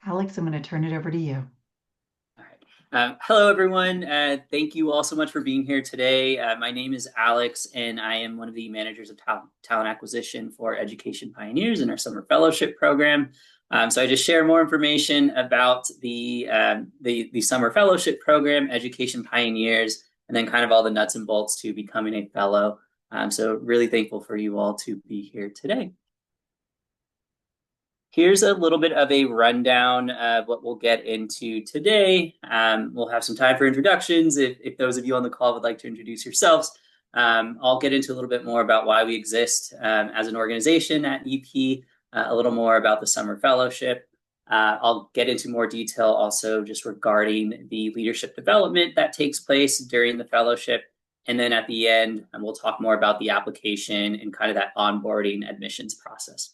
Alex, I'm going to turn it over to you. All right. Hello, everyone. Thank you all so much for being here today. My name is Alex, and I am one of the managers of talent acquisition for Education Pioneers in our summer fellowship program. So I just share more information about the summer fellowship program, Education Pioneers, and then kind of all the nuts and bolts to becoming a fellow. So really thankful for you all to be here today. Here's a little bit of a rundown of what we'll get into today. We'll have some time for introductions if those of you on the call would like to introduce yourselves. I'll get into a little bit more about why we exist as an organization at EP, a little more about the summer fellowship. I'll get into more detail also just regarding the leadership development that takes place during the fellowship. And then at the end, we'll talk more about the application and kind of that onboarding admissions process.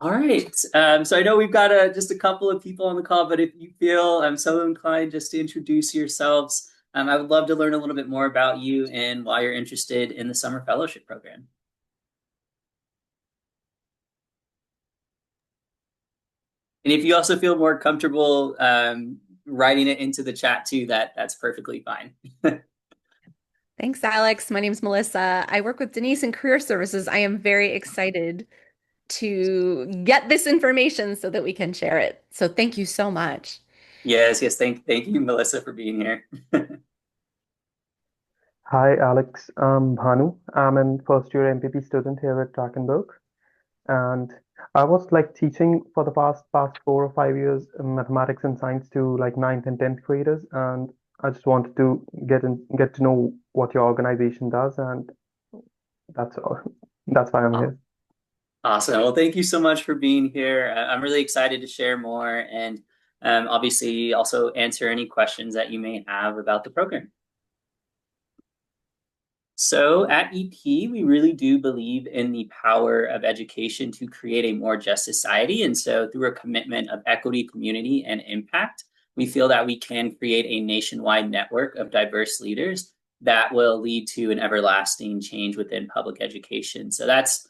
All right. So I know we've got just a couple of people on the call, but if you feel so inclined just to introduce yourselves, I would love to learn a little bit more about you and why you're interested in the summer fellowship program. And if you also feel more comfortable writing it into the chat too, that's perfectly fine. Thanks, Alex. My name is Melissa. I work with Denise in Career Services. I am very excited to get this information so that we can share it. So thank you so much. Yes. Thank you, Melissa, for being here. Hi, Alex. I'm Bhanu. I'm an first year MPP student here at Drakenberg, and I was like teaching for the past 4 or 5 years mathematics and science to like ninth and tenth graders, and I just wanted to get to know what your organization does, and that's all. That's why I'm here. Awesome. Well, thank you so much for being here. I'm really excited to share more and obviously also answer any questions that you may have about the program. So at EP, we really do believe in the power of education to create a more just society. And so through a commitment of equity, community, and impact, we feel that we can create a nationwide network of diverse leaders that will lead to an everlasting change within public education. So that's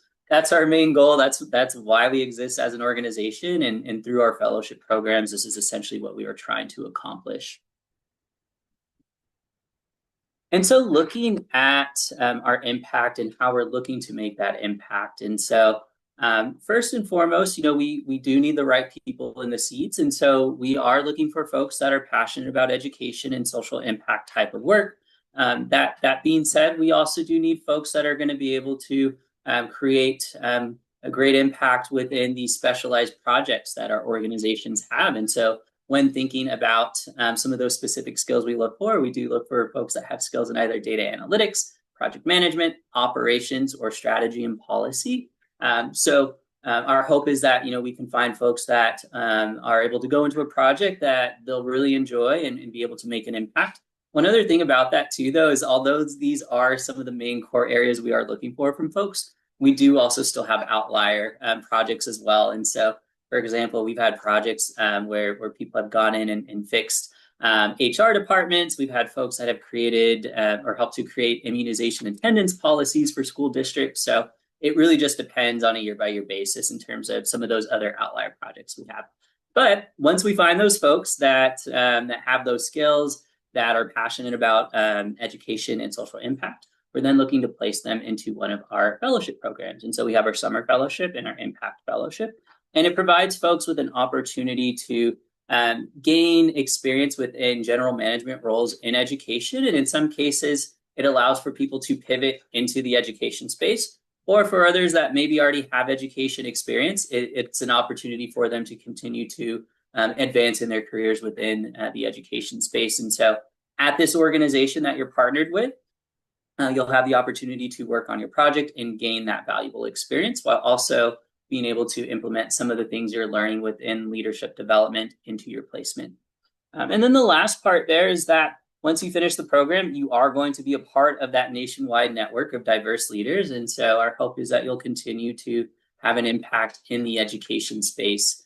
our main goal. That's why we exist as an organization. And through our fellowship programs, this is essentially what we are trying to accomplish. And so looking at our impact and how we're looking to make that impact. And so first and foremost, we do need the right people in the seats. And so we are looking for folks that are passionate about education and social impact type of work. That being said, we also do need folks that are going to be able to create a great impact within these specialized projects that our organizations have. And so when thinking about some of those specific skills we look for, we do look for folks that have skills in either data analytics, project management, operations, or strategy and policy. Our hope is that we can find folks that are able to go into a project that they'll really enjoy and be able to make an impact. One other thing about that too, though, is although these are some of the main core areas we are looking for from folks, we do also still have outlier projects as well. And so for example, we've had projects where people have gone in and fixed HR departments. We've had folks that have created or helped to create immunization attendance policies for school districts. So it really just depends on a year-by-year basis in terms of some of those other outlier projects we have. But once we find those folks that have those skills, that are passionate about education and social impact, we're then looking to place them into one of our fellowship programs. And so we have our summer fellowship and our impact fellowship. And it provides folks with an opportunity to gain experience within general management roles in education. And in some cases, it allows for people to pivot into the education space. Or for others that maybe already have education experience, it's an opportunity for them to continue to advance in their careers within the education space. And so at this organization that you're partnered with, you'll have the opportunity to work on your project and gain that valuable experience while also being able to implement some of the things you're learning within leadership development into your placement. And then the last part there is that once you finish the program, you are going to be a part of that nationwide network of diverse leaders. And so our hope is that you'll continue to have an impact in the education space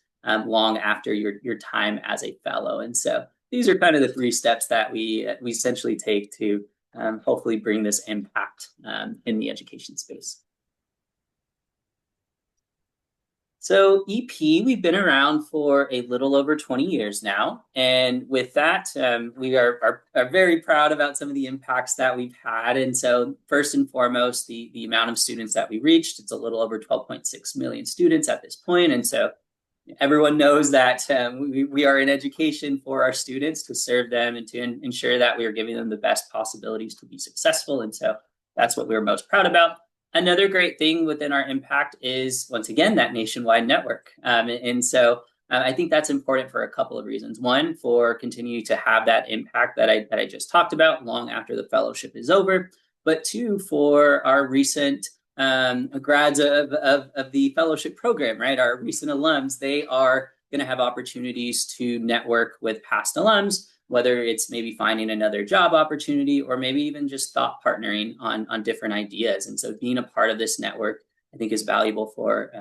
long after your time as a fellow. And so these are kind of the 3 steps that we essentially take to hopefully bring this impact in the education space. So EP, we've been around for a little over 20 years now. And with that, we are very proud about some of the impacts that we've had. And so first and foremost, the amount of students that we reached, it's a little over 12.6 million students at this point. And so everyone knows that we are in education for our students to serve them and to ensure that we are giving them the best possibilities to be successful. And so that's what we're most proud about. Another great thing within our impact is, once again, that nationwide network. And so I think that's important for a couple of reasons. One, for continuing to have that impact that I just talked about long after the fellowship is over. But two, for our recent grads of the fellowship program, right? Our recent alums, they are going to have opportunities to network with past alums, whether it's maybe finding another job opportunity or maybe even just thought partnering on different ideas. And so being a part of this network, I think, is valuable for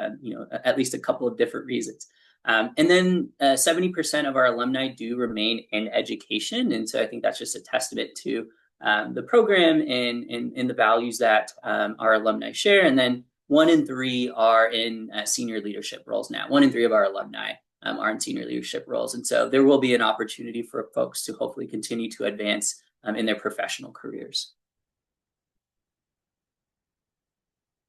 at least a couple of different reasons. And then 70% of our alumni do remain in education. And so I think that's just a testament to the program and the values that our alumni share. And then 1 in 3 are in senior leadership roles now. 1 in 3 of our alumni are in senior leadership roles. And so there will be an opportunity for folks to hopefully continue to advance in their professional careers.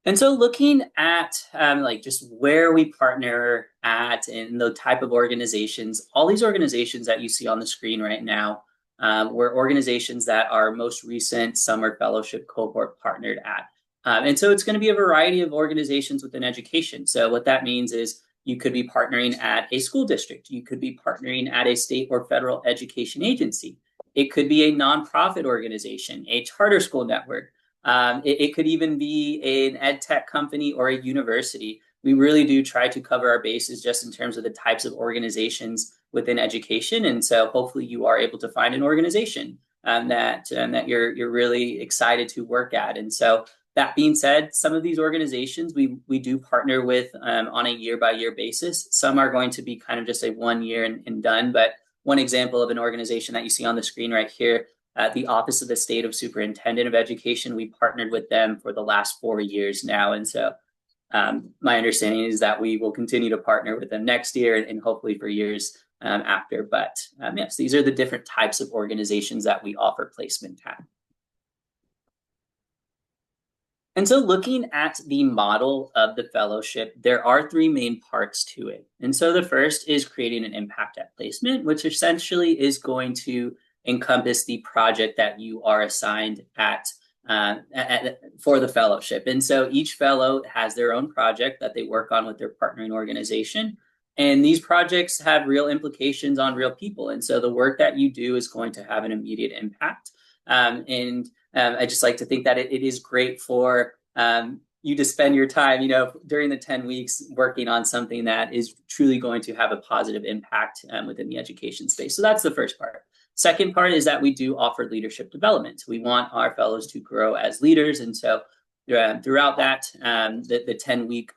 And so looking at like just where we partner at and the type of organizations, all these organizations that you see on the screen right now were organizations that our most recent summer fellowship cohort partnered at. And so it's going to be a variety of organizations within education. So what that means is you could be partnering at a school district. You could be partnering at a state or federal education agency. It could be a nonprofit organization, a charter school network. It could even be an ed tech company or a university. We really do try to cover our bases just in terms of the types of organizations within education. And so hopefully you are able to find an organization that you're really excited to work at. And so that being said, some of these organizations we do partner with on a year-by-year basis. Some are going to be kind of just a 1 year and done. But one example of an organization that you see on the screen right here, the Office of the State of Superintendent of Education, we partnered with them for the last 4 years now. And so my understanding is that we will continue to partner with them next year and hopefully for years after. But yes, these are the different types of organizations that we offer placement at. And so looking at the model of the fellowship, there are 3 main parts to it. And so the first is creating an impact at placement, which essentially is going to encompass the project that you are assigned for the fellowship. And so each fellow has their own project that they work on with their partnering organization. And these projects have real implications on real people. And so the work that you do is going to have an immediate impact. I just like to think that it is great for you to spend your time, during the 10 weeks working on something that is truly going to have a positive impact within the education space. So that's the first part. Second part is that we do offer leadership development. We want our fellows to grow as leaders. And so throughout that, the 10-week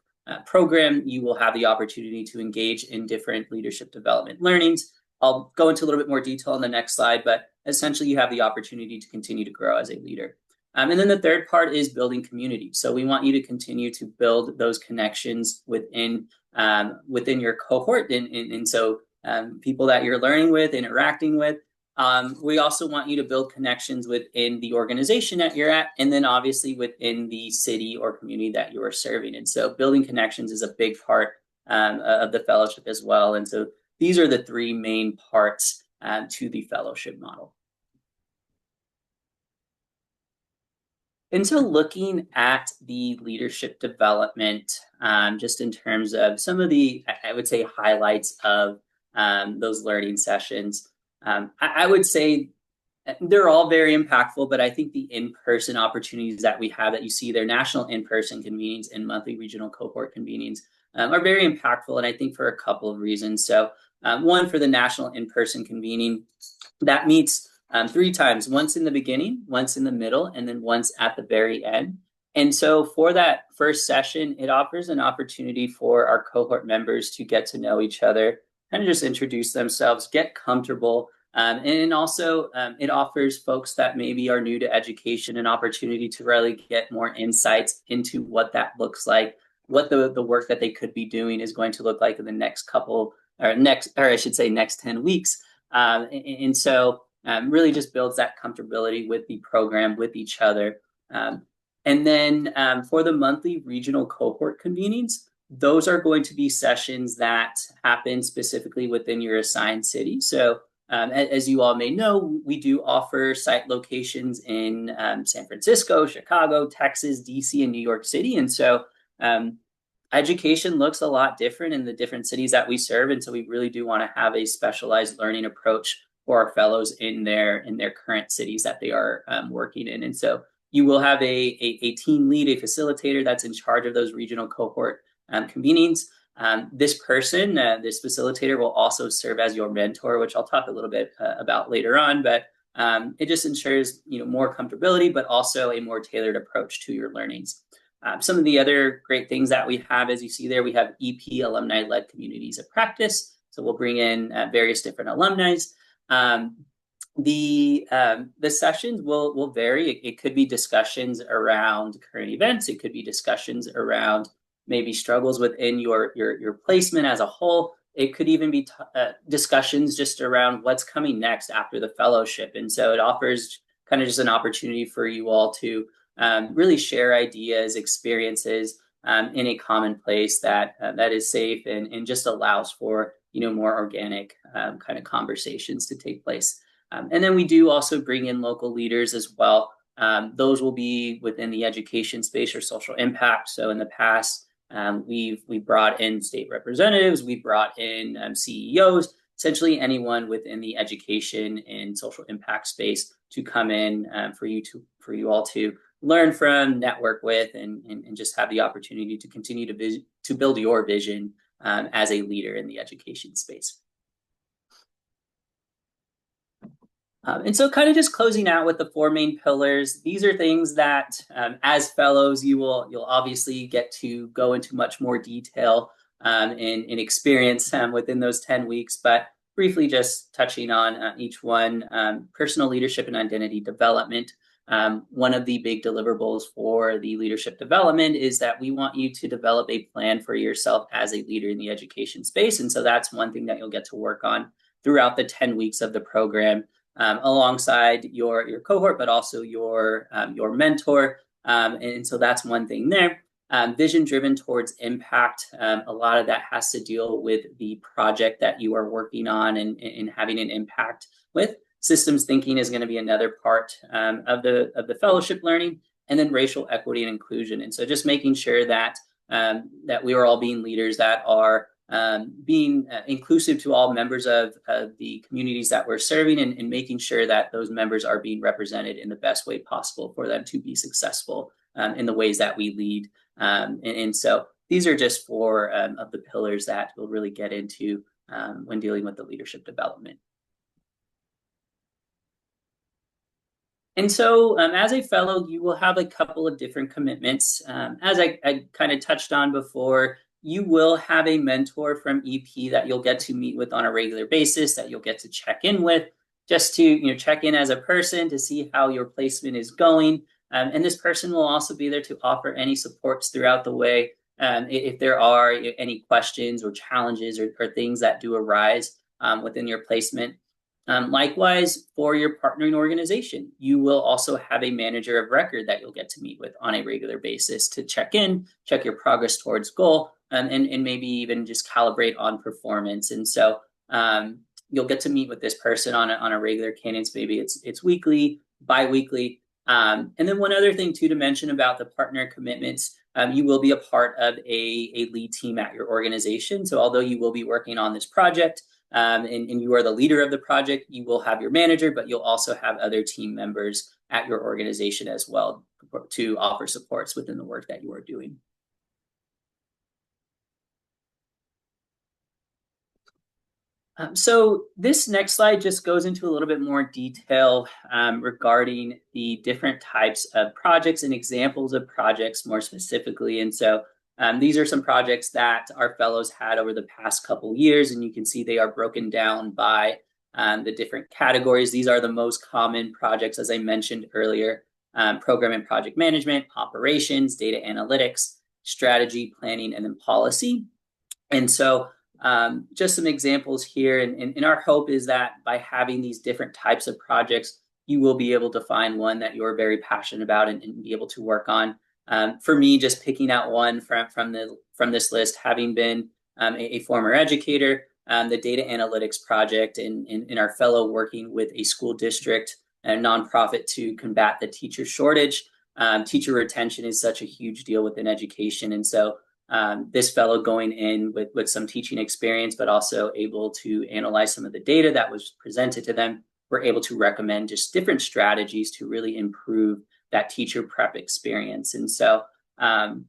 program, you will have the opportunity to engage in different leadership development learnings. I'll go into a little bit more detail on the next slide, but essentially you have the opportunity to continue to grow as a leader. And then the third part is building community. So we want you to continue to build those connections within your cohort. And so people that you're learning with, interacting with. We also want you to build connections within the organization that you're at, and then obviously within the city or community that you are serving. And so building connections is a big part of the fellowship as well. And so these are the 3 main parts to the fellowship model. And so looking at the leadership development, just in terms of some of the, I would say, highlights of those learning sessions, I would say they're all very impactful, but I think the in-person opportunities that we have that you see there, national in-person convenings and monthly regional cohort convenings, are very impactful. And I think for a couple of reasons. So one, for the national in-person convening, that meets 3 times, once in the beginning, once in the middle, and then once at the very end. And so for that first session, it offers an opportunity for our cohort members to get to know each other, kind of just introduce themselves, get comfortable. And also it offers folks that maybe are new to education an opportunity to really get more insights into what that looks like what the work that they could be doing is going to look like in the next couple, or I should say next 10 weeks. And so really just builds that comfortability with the program, with each other. And then for the monthly regional cohort convenings, those are going to be sessions that happen specifically within your assigned city. So as you all may know, we do offer site locations in San Francisco, Chicago, Texas, DC, and New York City. And so education looks a lot different in the different cities that we serve. And so we really do want to have a specialized learning approach for our fellows in their current cities that they are working in. And so you will have a team lead, a facilitator that's in charge of those regional cohort convenings. This person, this facilitator, will also serve as your mentor, which I'll talk a little bit about later on. But it just ensures more comfortability, but also a more tailored approach to your learnings. Some of the other great things that we have, as you see there, we have EP, alumni-led communities of practice. So we'll bring in various different alumni. The sessions will vary. It could be discussions around current events. It could be discussions around maybe struggles within your placement as a whole. It could even be discussions just around what's coming next after the fellowship. And so it offers kind of just an opportunity for you all to really share ideas, experiences in a common place that is safe and just allows for more organic kind of conversations to take place. And then we do also bring in local leaders as well. Those will be within the education space or social impact. So in the past, we brought in state representatives, we brought in CEOs, essentially anyone within the education and social impact space to come in for you all to learn from, network with, and just have the opportunity to continue to build your vision as a leader in the education space. And so kind of just closing out with the four main pillars, these are things that as fellows, you'll obviously get to go into much more detail and experience within those 10 weeks, but briefly just touching on each one. Personal leadership and identity development. One of the big deliverables for the leadership development is that we want you to develop a plan for yourself as a leader in the education space. And so that's one thing that you'll get to work on throughout the 10 weeks of the program. Alongside your cohort, but also your mentor. And so that's one thing there. Vision driven towards impact. A lot of that has to deal with the project that you are working on and having an impact with. Systems thinking is going to be another part of the fellowship learning, and then racial equity and inclusion. And so just making sure that we are all being leaders that are being inclusive to all members of the communities that we're serving, and making sure that those members are being represented in the best way possible for them to be successful in the ways that we lead. And so these are just four of the pillars that we'll really get into when dealing with the leadership development. And so as a fellow, you will have a couple of different commitments. As I kind of touched on before, you will have a mentor from EP that you'll get to meet with on a regular basis, that you'll get to check in with, just to check in as a person to see how your placement is going. And this person will also be there to offer any supports throughout the way. If there are any questions or challenges or things that do arise within your placement. Likewise, for your partnering organization, you will also have a manager of record that you'll get to meet with on a regular basis to check your progress towards goal, and maybe even just calibrate on performance. And so you'll get to meet with this person on a regular cadence. Maybe it's weekly, bi-weekly. And then one other thing too to mention about the partner commitments, you will be a part of a lead team at your organization. So although you will be working on this project, and you are the leader of the project, you will have your manager, but you'll also have other team members at your organization as well to offer supports within the work that you are doing. So this next slide just goes into a little bit more detail regarding the different types of projects and examples of projects more specifically. And so these are some projects that our fellows had over the past couple years, and you can see they are broken down by the different categories. These are the most common projects, as I mentioned earlier: program and project management, operations, data analytics. strategy, planning, and then policy. And so just some examples here. And our hope is that by having these different types of projects, you will be able to find one that you're very passionate about and be able to work on. For me, just picking out one from this list, having been a former educator, the data analytics project and our fellow working with a school district and nonprofit to combat the teacher shortage. Teacher retention is such a huge deal within education. And so this fellow going in with some teaching experience, but also able to analyze some of the data that was presented to them, we're able to recommend just different strategies to really improve that teacher prep experience. And so my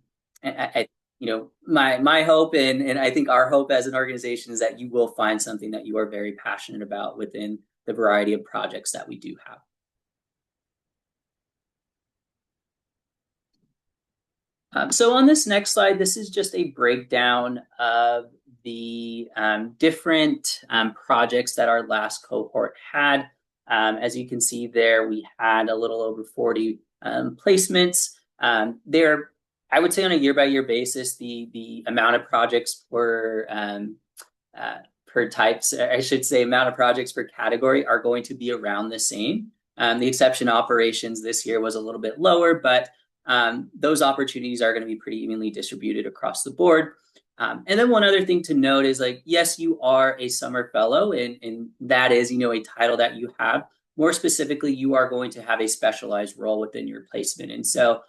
hope and I think our hope as an organization is that you will find something that you are very passionate about within the variety of projects that we do have. So on this next slide, this is just a breakdown of the different projects that our last cohort had. As you can see there, we had a little over 40 placements. There, I would say on a year-by-year basis, the amount of projects per types, I should say amount of projects per category are going to be around the same. The exception operations this year was a little bit lower, but those opportunities are going to be pretty evenly distributed across the board. And then one other thing to note is yes, you are a summer fellow and that is, a title that you have. More specifically, you are going to have a specialized role within your placement. And so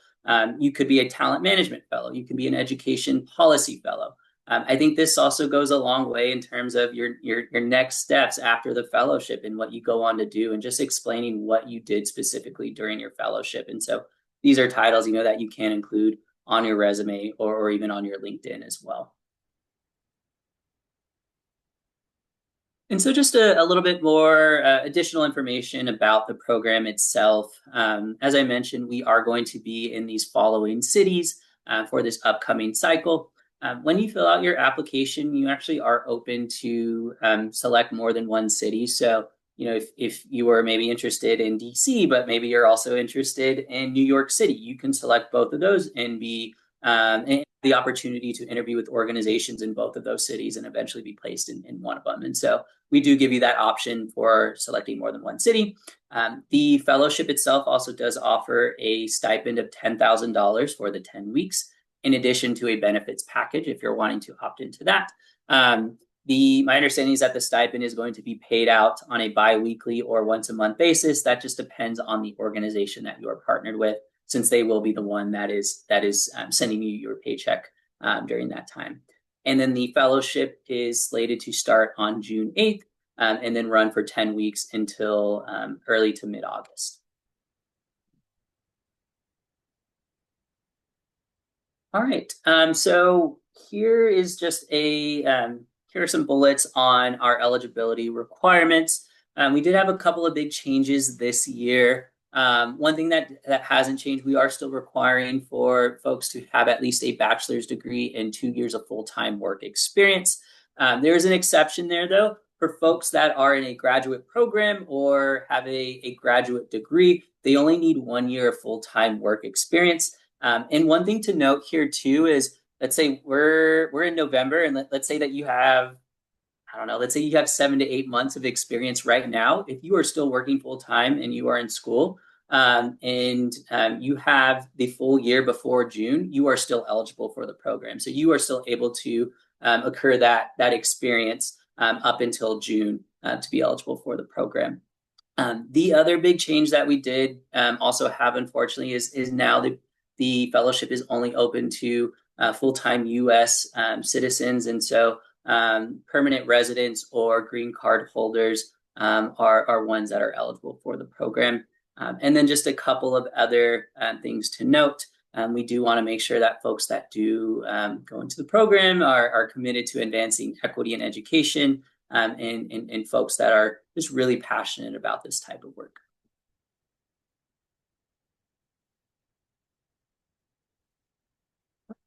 you could be a talent management fellow. You could be an education policy fellow. I think this also goes a long way in terms of your next steps after the fellowship and what you go on to do and just explaining what you did specifically during your fellowship. And so these are titles, that you can include on your resume or even on your LinkedIn as well. And so just a little bit more additional information about the program itself. As I mentioned, we are going to be in these following cities for this upcoming cycle. When you fill out your application, you actually are open to select more than one city. So if you were maybe interested in DC, but maybe you're also interested in New York City, you can select both of those and be and the opportunity to interview with organizations in both of those cities and eventually be placed in one of them. And so we do give you that option for selecting more than one city. The fellowship itself also does offer a stipend of $10,000 for the 10 weeks, in addition to a benefits package if you're wanting to opt into that. My understanding is that the stipend is going to be paid out on a bi-weekly or once a month basis. That just depends on the organization that you are partnered with, since they will be the one that is sending you your paycheck during that time. And then the fellowship is slated to start on June 8th and then run for 10 weeks until early to mid-August. All right, so here is just here are some bullets on our eligibility requirements. We did have a couple of big changes this year. One thing that hasn't changed, we are still requiring for folks to have at least a bachelor's degree and 2 years of full-time work experience. There is an exception there, though, for folks that are in a graduate program or have a graduate degree. They only need 1 year of full-time work experience. And one thing to note here, too, is let's say we're in November, and let's say that you have, let's say you have 7 to 8 months of experience right now. If you are still working full time and you are in school and you have the full year before June, you are still eligible for the program. So you are still able to accrue that experience up until June to be eligible for the program. The other big change that we did also have, unfortunately, is now the fellowship is only open to full-time U.S. Citizens, and so permanent residents or green card holders are ones that are eligible for the program. And then just a couple of other things to note. We do want to make sure that folks that do go into the program are committed to advancing equity in education and folks that are just really passionate about this type of work.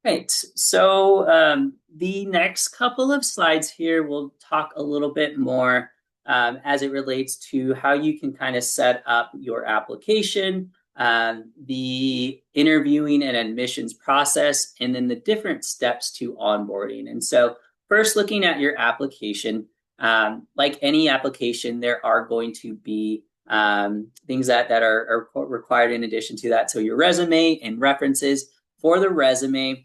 Right, so the next couple of slides here will talk a little bit more as it relates to how you can kind of set up your application. the interviewing and admissions process, and then the different steps to onboarding. And so first, looking at your application, like any application, there are going to be things that are required in addition to that. So your resume and references. For the resume,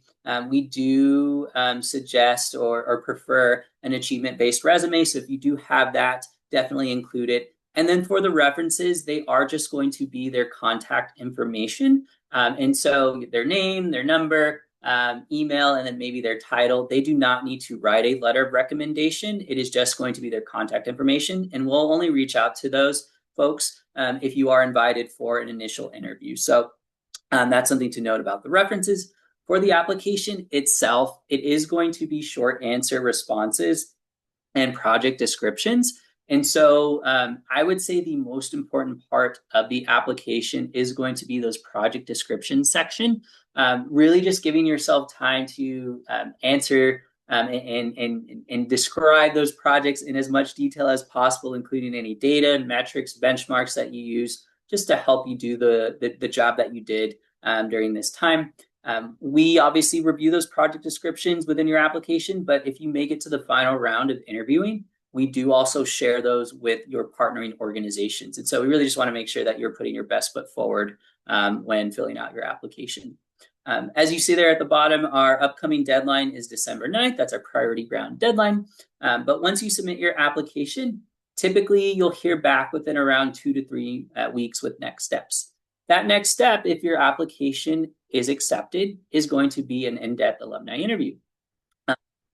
we do suggest or prefer an achievement-based resume. So if you do have that, definitely include it. And then for the references, they are just going to be their contact information. And so their name, their number, email, and then maybe their title. They do not need to write a letter of recommendation. It is just going to be their contact information. And we'll only reach out to those folks if you are invited for an initial interview. So that's something to note about the references. For the application itself, it is going to be short answer responses and project descriptions. And so I would say the most important part of the application is going to be those project description section. Really just giving yourself time to answer and describe those projects in as much detail as possible, including any data, metrics, benchmarks that you use, just to help you do the job that you did during this time. We obviously review those project descriptions within your application, but if you make it to the final round of interviewing, we do also share those with your partnering organizations. And so we really just want to make sure that you're putting your best foot forward when filling out your application. As you see there at the bottom, our upcoming deadline is December 9th. That's our priority round deadline. But once you submit your application, typically you'll hear back within around 2 to 3 weeks with next steps. That next step, if your application is accepted, is going to be an in-depth alumni interview.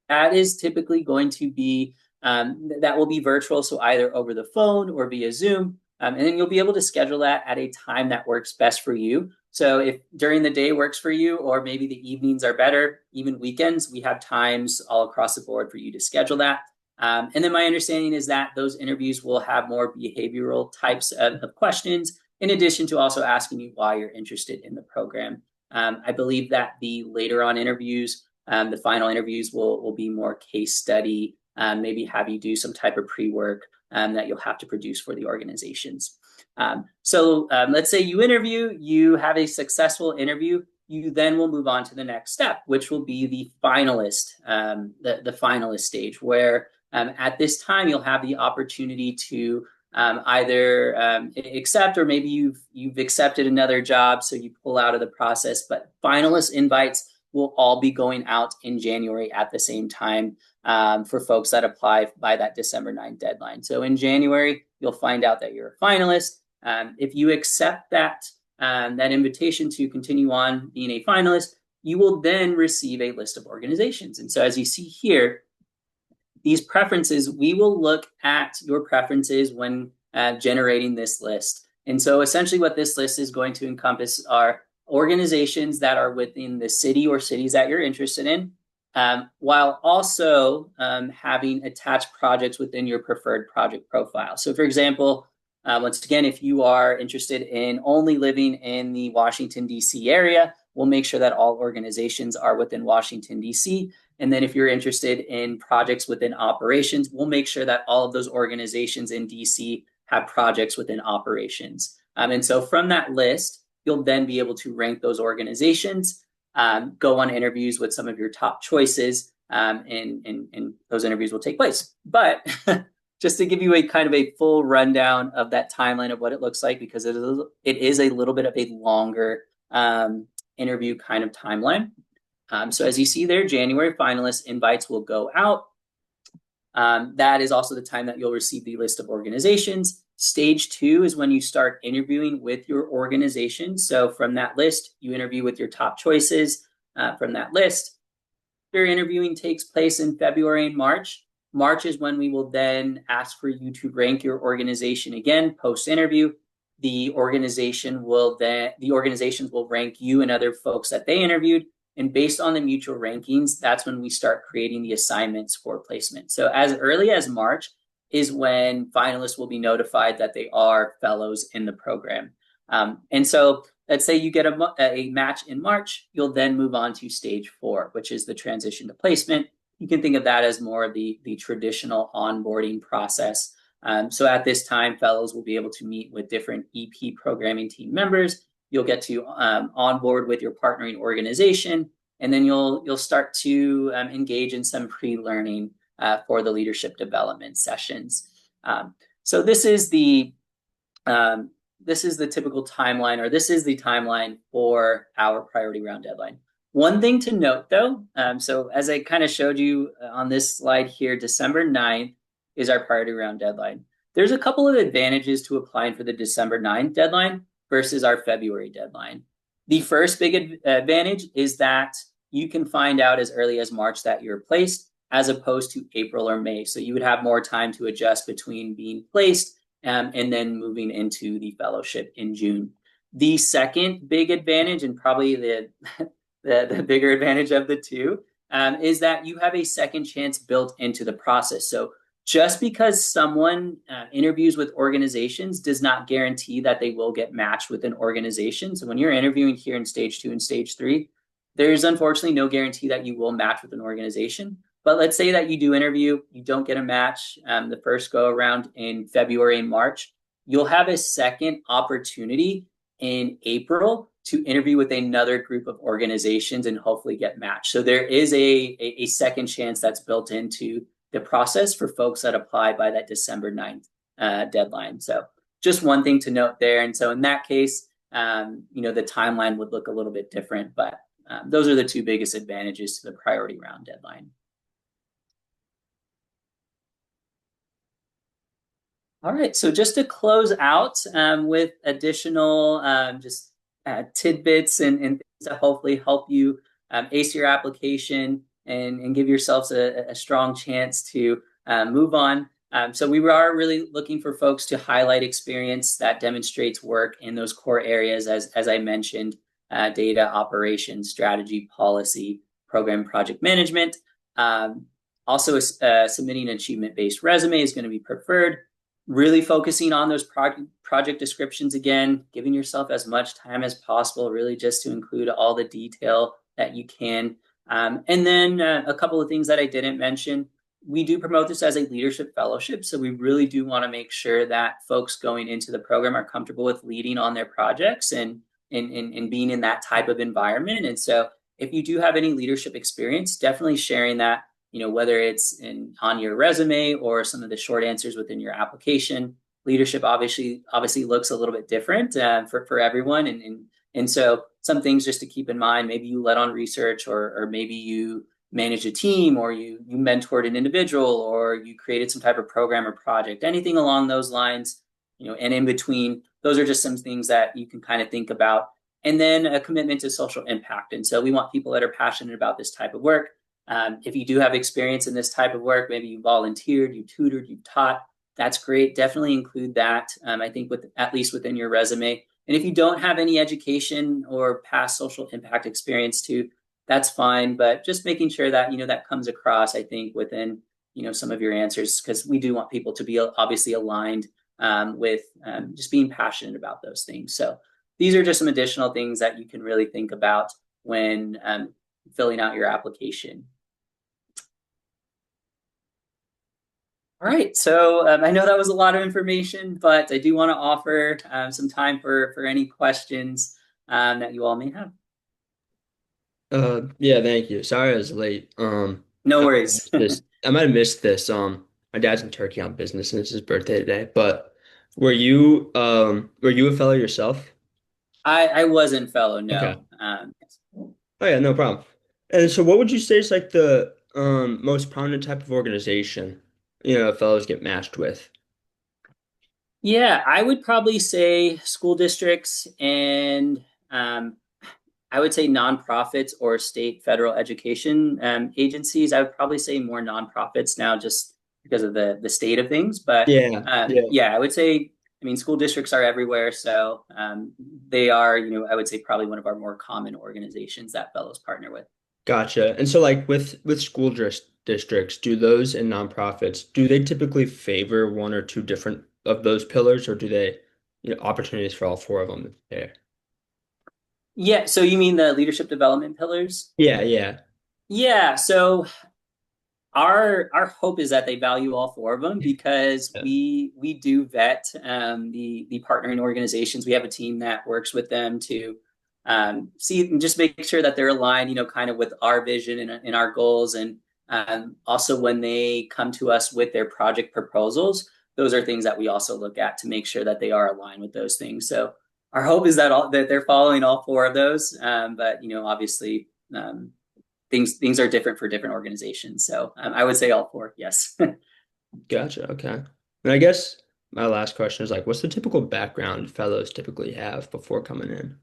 That is typically going to be, that will be virtual, so either over the phone or via Zoom. And then you'll be able to schedule that at a time that works best for you. So if during the day works for you, or maybe the evenings are better, even weekends, we have times all across the board for you to schedule that. And then my understanding is that those interviews will have more behavioral types of questions, in addition to also asking you why you're interested in the program. I believe that the later on interviews, the final interviews will be more case study, maybe have you do some type of pre-work that you'll have to produce for the organizations. So let's say you interview, you have a successful interview, you then will move on to the next step, which will be the finalist, the finalist stage, where at this time you'll have the opportunity to either accept, or maybe you've accepted another job, so you pull out of the process. But finalist invites will all be going out in January at the same time for folks that apply by that December 9th deadline. So in January, you'll find out that you're a finalist. If you accept that invitation to continue on being a finalist, you will then receive a list of organizations. And so as you see here, these preferences, we will look at your preferences when generating this list. And so essentially what this list is going to encompass are organizations that are within the city or cities that you're interested in, while also having attached projects within your preferred project profile. So for example, once again, if you are interested in only living in the Washington, D.C. area, we'll make sure that all organizations are within Washington, D.C. And then if you're interested in projects within operations, we'll make sure that all of those organizations in DC have projects within operations. And so from that list, you'll then be able to rank those organizations, go on interviews with some of your top choices, and those interviews will take place. But just to give you a kind of a full rundown of that timeline of what it looks like, because it is a little bit of a longer interview kind of timeline. So as you see there, January finalist invites will go out. That is also the time that you'll receive the list of organizations. Stage 2 is when you start interviewing with your organization. So from that list, you interview with your top choices from that list. Your interviewing takes place in February and March. March is when we will then ask for you to rank your organization again post-interview. The organizations will rank you and other folks that they interviewed. And based on the mutual rankings, that's when we start creating the assignments for placement. So as early as March is when finalists will be notified that they are fellows in the program. And so let's say you get a match in March, you'll then move on to stage 4, which is the transition to placement. You can think of that as more of the traditional onboarding process. So at this time, fellows will be able to meet with different EP programming team members you'll get to onboard with your partnering organization, and then you'll start to engage in some pre-learning for the leadership development sessions. So this is the typical timeline, or this is the timeline for our priority round deadline. One thing to note though, so as I kind of showed you on this slide here, December 9th is our priority round deadline. There's a couple of advantages to applying for the December 9th deadline versus our February deadline. The first big advantage is that you can find out as early as March that you're placed, as opposed to April or May. So you would have more time to adjust between being placed and then moving into the fellowship in June. The second big advantage, and probably the bigger advantage of the two, is that you have a second chance built into the process. So just because someone interviews with organizations does not guarantee that they will get matched with an organization. So when you're interviewing here in stage 2 and stage 3, there's unfortunately no guarantee that you will match with an organization. But let's say that you do interview, you don't get a match the first go around in February and March, you'll have a second opportunity in April to interview with another group of organizations and hopefully get matched. So there is a second chance that's built into the process for folks that apply by that December 9th deadline. So just one thing to note there. And so in that case, the timeline would look a little bit different, but those are the two biggest advantages to the priority round deadline. All right, so just to close out with additional tidbits and things to hopefully help you ace your application and give yourselves a strong chance to move on. So we are really looking for folks to highlight experience that demonstrates work in those core areas, as I mentioned, data, operations, strategy, policy, program, project management. Also, submitting an achievement-based resume is going to be preferred. Really focusing on those project descriptions again, giving yourself as much time as possible, really just to include all the detail that you can. And then a couple of things that I didn't mention. We do promote this as a leadership fellowship, so we really do want to make sure that folks going into the program are comfortable with leading on their projects and being in that type of environment. And so if you do have any leadership experience, definitely sharing that, whether it's on your resume or some of the short answers within your application. Leadership obviously looks a little bit different for everyone. And so some things just to keep in mind, maybe you led on research, or maybe you managed a team, or you mentored an individual, or you created some type of program or project, anything along those lines, and in between. Those are just some things that you can kind of think about. And then a commitment to social impact. And so we want people that are passionate about this type of work. If you do have experience in this type of work, maybe you volunteered, you tutored, you taught, that's great. Definitely include that, I think, at least within your resume. And if you don't have any education or past social impact experience too, that's fine. But just making sure that, that comes across, I think, within, some of your answers, because we do want people to be obviously aligned with just being passionate about those things. So these are just some additional things that you can really think about when filling out your application. All right, so I know that was a lot of information, but I do want to offer some time for any questions that you all may have. Yeah, thank you. Sorry I was late. No worries. I might have missed this. My dad's in Turkey on business and it's his birthday today. But were you a fellow yourself? I wasn't fellow, no. Okay. Oh yeah, no problem. And so what would you say is like the most prominent type of organization, fellows get matched with? Yeah, I would probably say school districts and I would say nonprofits or state federal education agencies. I would probably say more nonprofits now, just because of the state of things. But Yeah. I would say, school districts are everywhere. So they are, I would say probably one of our more common organizations that fellows partner with. Gotcha. And so like with school districts, do those and nonprofits, do they typically favor one or two different of those pillars, or do they, opportunities for all four of them there? Yeah, so you mean the leadership development pillars? Yeah. Yeah, so our hope is that they value all four of them because Yeah. we do vet the partnering organizations. We have a team that works with them to see and just make sure that they're aligned, kind of with our vision and our goals. And also when they come to us with their project proposals, those are things that we also look at to make sure that they are aligned with those things. So our hope is that they're following all four of those. But obviously. Things are different for different organizations. So I would say all four, yes. Gotcha. Okay. And I guess my last question is like, what's the typical background fellows typically have before coming in?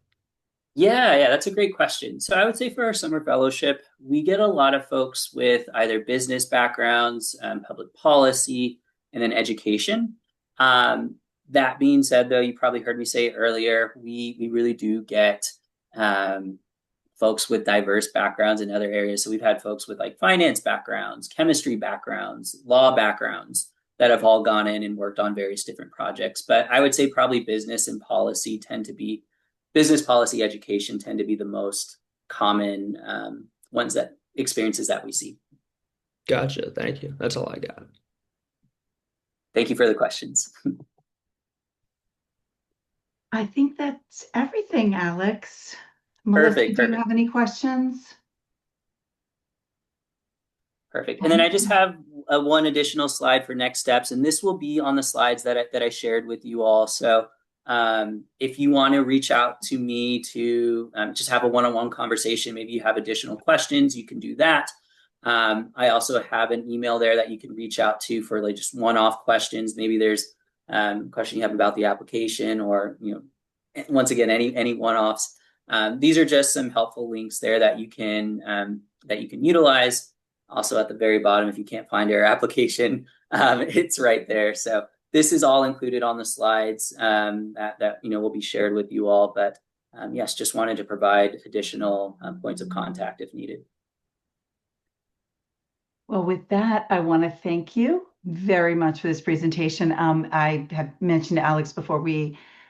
Yeah, that's a great question. So I would say for our summer fellowship, we get a lot of folks with either business backgrounds, public policy, and then education. That being said, though, you probably heard me say earlier, we really do get folks with diverse backgrounds in other areas. So we've had folks with like finance backgrounds, chemistry backgrounds, law backgrounds that have all gone in and worked on various different projects. But I would say probably business policy education tend to be the most common experiences that we see. Gotcha. Thank you. That's all I got. Thank you for the questions. I think that's everything, Alex. Melissa, Perfect. do you have any questions? Perfect. And then I just have one additional slide for next steps, and this will be on the slides that I shared with you all. So if you want to reach out to me to just have a one-on-one conversation, maybe you have additional questions, you can do that. I also have an email there that you can reach out to for like just one-off questions. Maybe there's a question you have about the application or, once again, any one-offs. These are just some helpful links there that you can utilize. Also at the very bottom, if you can't find your application, it's right there. So this is all included on the slides that will be shared with you all. But yes, just wanted to provide additional points of contact if needed. Well, with that, I want to thank you very much for this presentation. I have mentioned to Alex before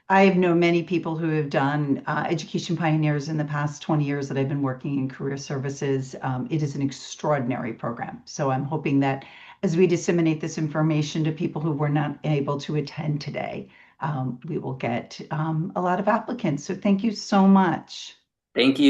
I've known many people who have done Education Pioneers in the past 20 years that I've been working in career services. It is an extraordinary program. So I'm hoping that as we disseminate this information to people who were not able to attend today, we will get a lot of applicants. So thank you so much. Thank you.